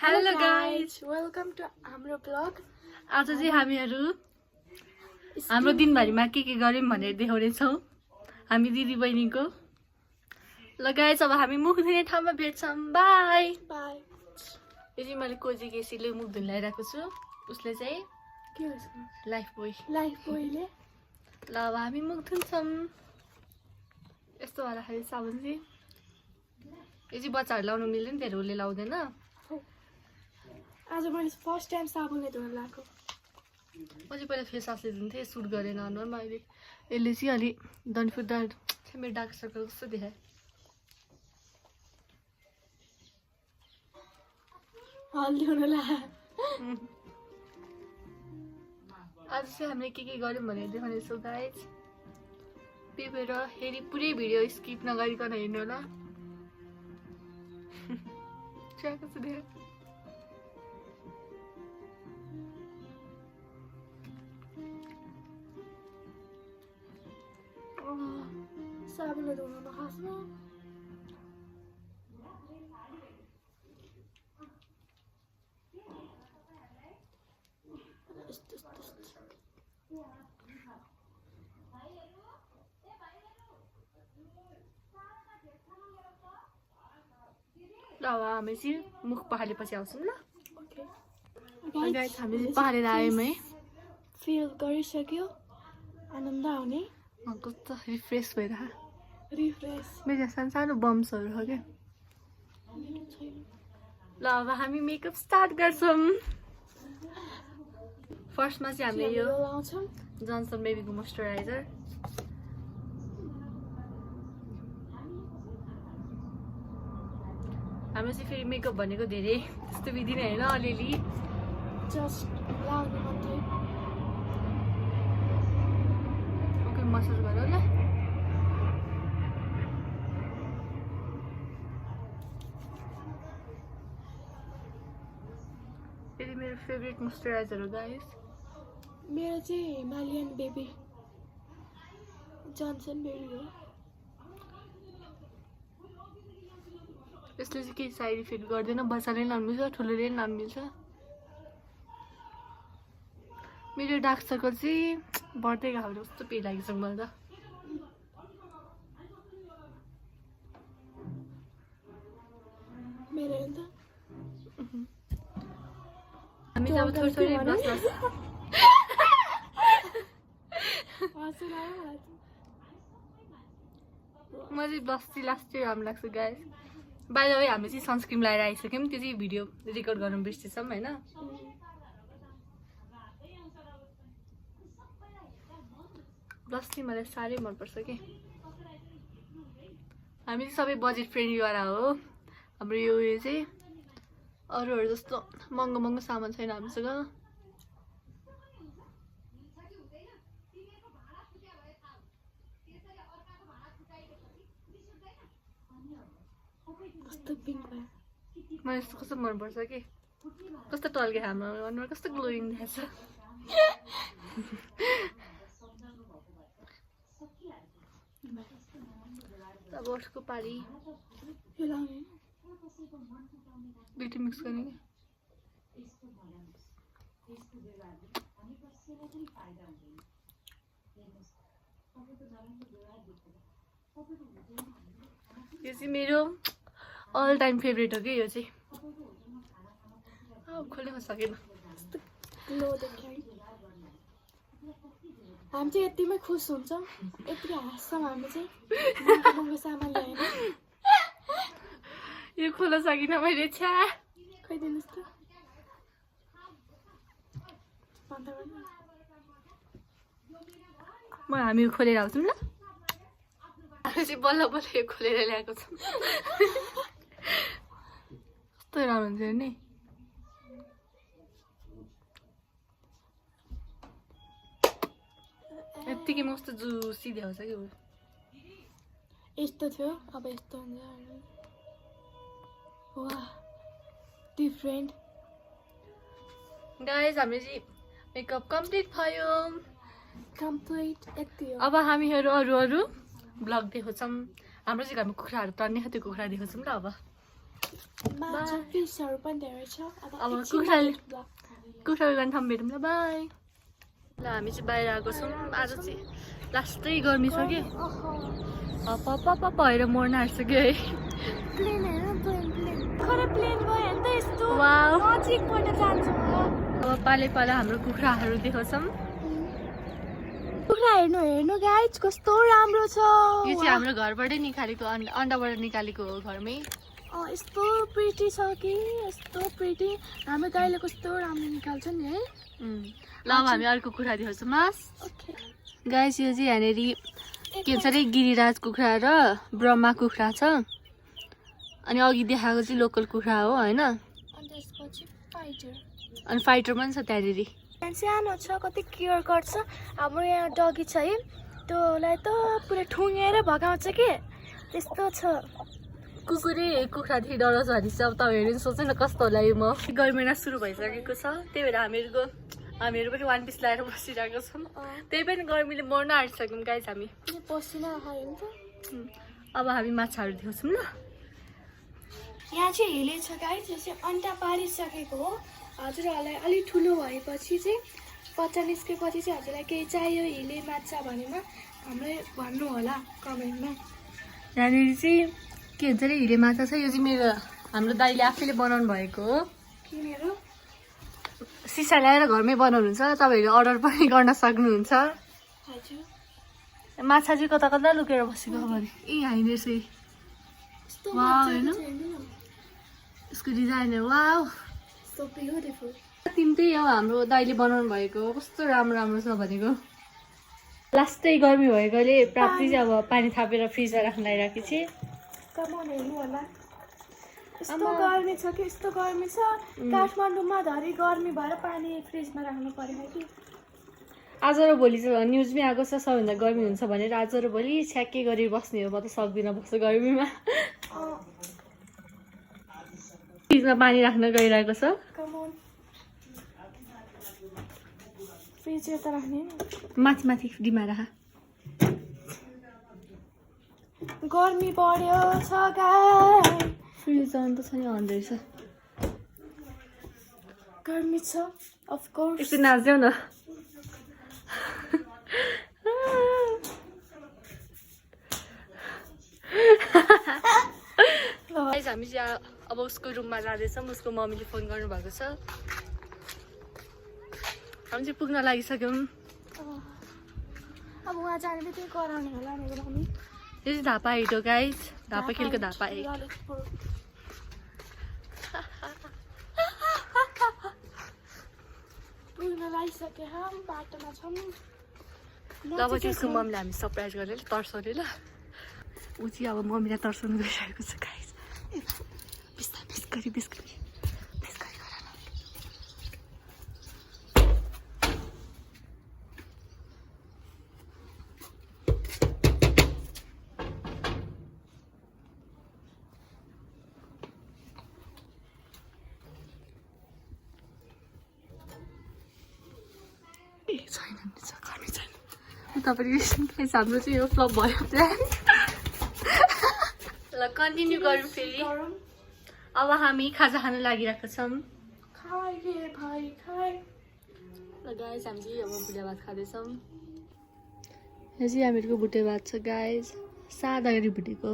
Hello guys, welcome to हाम्रो blog. आज चाहिँ हामीहरू हाम्रो दिनभरिमा के गर्यौँ भनेर देखाउनेछौँ हामी दिदी बहिनीको। ल गाइज, अब हामी मुख धुने ठाउँमा भेट्छौँ। By by. यो चाहिँ मैले कोजी केसीले मुख धुन लगाइरहेको छु, उसले चाहिँ के गर्छ लाइफ बोयले। ल अब हामी मुख धुन्छौँ। यस्तो वाला साबुन चाहिँ यो चाहिँ बच्चाहरू लाउनु मिल्दैन, धेरै उसले लाउँदैन। आज मैले फर्स्ट टाइम साबुनले धुन लगाएको। म चाहिँ पहिला फेस वासले धुन्थेँ, सुट गरेन अनुहारमा। अहिले यसले चाहिँ अलि डनफुट्दा मेरो डार्क सर्कल कस्तो देखायो। हल्दी हुन लाग्यो। आज चाहिँ हामीले के गर्यौँ भनेर देखाउनेछौँ गाइज। त्यही भएर फेरि पुरै भिडियो स्किप नगरिकन हेर्नु होला। कस्तो देखायो। साबुनले धुन नखास्नु। ल अब हामी चाहिँ मुख पखालेपछि आउँछौँ। ल गाइस, हामी पखालेर आयौँ है। फिल गरिसक्यो, आनन्द आउने, कस्तो रिफ्रेस भइरह। रिफ्रेस। मेरो सानो बम्सहरू हो क्या। ल अब हामी मेकअप स्टार्ट गर्छौँ। फर्स्टमा चाहिँ हामीले यो लाउँछौँ जनसन बेबीको मोइस्चराइजर। हाम्रो चाहिँ फेरि मेकअप भनेको धेरै त्यस्तो विधिन होइन, अलिअलि जस्ट लाउनु मात्रै। ओके, मसाज गर ल। यदि मेरो फेभरेट मोइस्चराइजर हो गाइस। मेरो चाहिँ हिमालयन बेबी जनसन बेबी हो। यसले चाहिँ केही साइड इफेक्ट गर्दैन, बच्चाले पनि लाउनु मिल्छ, ठुलोले पनि लाउनु मिल्छ। मेरो डार्क सर्कल चाहिँ बढ्दै गएको जस्तो पेट लागेको छ मलाई त। मेरो नि त हामी चाहिँ अब थोरै थोरै बस्छ। म चाहिँ बस्ती लास्ट चाहिँ राम्रो लाग्छ गाइस। बाइ द वे हामी चाहिँ सनस्क्रिन लगाएर आइसक्यौँ, त्यो चाहिँ भिडियो रेकर्ड गर्नु बिर्सेछौँ होइन। बस्ती मलाई साह्रै मनपर्छ कि। हामी चाहिँ सबै बजेट फ्रेन्डलीवाला हो। हाम्रो यो चाहिँ अरूहरू जस्तो महँगो महँगो सामान छैन हामीसँग। मलाई यस्तो कस्तो मनपर्छ कि, कस्तो टल्के हाम्रो अनुहार कस्तो ग्लोइङ देखाएको छ। अब अर्को पारी दुइटै मिक्स गर्ने कि। यो चाहिँ मेरो अल टाइम फेभरेट हो कि यो चाहिँ। खोल्न सकेन। हामी चाहिँ यतिमै खुस हुन्छौँ, यति हाँस्छौँ। हामी चाहिँ महँगो सामान ल्याएन। यो खोल्न सकिनँ मैले, छ्या। खोइदिनुहोस् त। हामी खोलेर आउँछौँ ल। हामी चाहिँ बल्ल बल्ल यो खोलेर ल्याएको छौँ। कस्तो राम्रो हुन्छ नि। यत्तिकै म कस्तो जुसी देखाउँछ कि। यस्तो थियो, अब यस्तो हुन्छ। वाह, डिफ्रेन्ट। गाइस, हामीले चाहिँ मेकअप कम्प्लिट भयो। यति हो। अब हामीहरू अरू ब्लग देखाउँछौँ। हाम्रो चाहिँ घरमा कुखुराहरू तर्ने, त्यो कुखुरा देखाउँछौँ ल अब। माछा फिसहरू पनि धेरै छ अब कुखुरा गर्ने ठाउँ भेटौँ ल बाई ल हामी चाहिँ बाहिर आएको छौँ आज चाहिँ लास्टै गर्मी छ कि पप्पा भएर मर्न आँटिसक्यो है प्लेन हेर प्लेन खरै प्लेन गयो भने त यस्तो वाउ नजिकबाट जान्छ अब पाले हाम्रो कुखुराहरू देखाउँछौँ कुखुरा हेर्नु गाइज कस्तो राम्रो छ यो चाहिँ हाम्रो घरबाटै निकालेको अन्डाबाट निकालेको हो घरमै यस्तो प्रिटी छ कि यस्तो प्रिटी हाम्रो गाईले कस्तो राम्रो निकाल्छ नि है ल अब हामी अर्को कुखुरा देखाउँछौँ मास ओके गाइस यो चाहिँ यहाँनिर के भन्छ अरे गिरिराज कुखुरा र ब्रह्मा कुखुरा छ अनि अघि देखाएको चाहिँ लोकल कुखुरा हो होइन अनि त्यसपछि फाइटर अनि फाइटर पनि छ त्यहाँनिर सानो छ कति केयर गर्छ हाम्रो यहाँ डगी छ है त्योलाई त पुरै ठुङ्गेर भगाउँछ कि त्यस्तो छ कुखुरादेखि डराउँछ भने चाहिँ अब तपाईँहरू पनि सोच्नु न कस्तो होला यो म गर्मी महिना सुरु भइसकेको छ त्यही भएर हामीहरू पनि वान पिस लगाएर बसिरहेको छौँ त्यही पनि गर्मीले मर्न आँटिसक्यौँ गाइस हामी पसिना खायो नि त अब हामी माछाहरू देखाउँछौँ ल यहाँ चाहिँ हिले छ गाइस यो चाहिँ अन्डा पारिसकेको हो हजुरहरूलाई अलिक ठुलो भएपछि चाहिँ बच्चा निस्केपछि चाहिँ हजुरलाई केही चाहियो हिले माछा भनेमा हामीलाई भन्नु होला कमेन्टमा यहाँनिर चाहिँ के भन्छ अरे हिले माछा छ यो चाहिँ मेरो हाम्रो दाइले आफैले बनाउनु भएको हो किनेर सिसा ल्याएर घरमै बनाउनुहुन्छ तपाईँहरू अर्डर पनि गर्न सक्नुहुन्छ हजुर माछा चाहिँ कता कता लुकेर बसेको भने ए हाइनेर चाहिँ यस्तो वाउ मजाको हेर्नु छ हेर्नु न। यसको डिजाइन वाउ So beautiful. तिमी त्यही हो हाम्रो दाइले बनाउनु भएको कस्तो राम्रो छ भनेको लास्टै गर्मी भएकोले प्राप्ति चाहिँ अब पानी थापेर फ्रिजमा राख्न लगाइराखेको छु कमान हेर्नु होला यस्तो गर्मी छ कि यस्तो गर्मी छ काठमाडौँमा धरि गर्मी भएर पानी फ्रिजमा राख्नु परेन कि आज र भोलि चाहिँ न्युजमै आएको छ सबैभन्दा गर्मी हुन्छ भनेर आज र भोलि छ्याक्कै गरी बस्ने हो म त सक्दिनँ बस्छु गर्मीमा फ्रिजमा पानी राख्न गइरहेको छ कमान फ्रिज यता राख्ने माथि डिमा राख गर्मी बढ्यो छ गाई फ्रिज अन त छ नि अन रहेछ गर्मी छ अफ कोर्स एकछिन नाच्देऊ न हामी चाहिँ अब उसको रुममा जाँदैछौँ उसको मम्मीले फोन गर्नुभएको छ हामी चाहिँ पुग्न लागिसक्यौँ अब उहाँ जाने बित्तिकै कराउने होला मेरो मम्मी यो चाहिँ धापा हिट हो गाइस धापा खेलको धापा हिट पुग्न लागिसक्यो हामी बाटोमा छौँ अब चाहिँ उसको मम्मीले हामी सरप्राइज गरेर तर्साउने ल ऊ चाहिँ अब मम्मीलाई तर्साउनु गइरहेको छ गाइस बिस्तारै बिस्करी गर न छैन गर्मी छैन तपाईँले हाम्रो चाहिँ यो फ्लप भयो प्लान ल कन्टिन्यू गरौँ फेरि अब हामी खाजा खानु लागिरहेको छौँ ल गाइस हामी चाहिँ अब भुटे भात खाँदैछौँ यो चाहिँ हामीहरूको भुटे भात छ गाइस सादा गरी भुटेको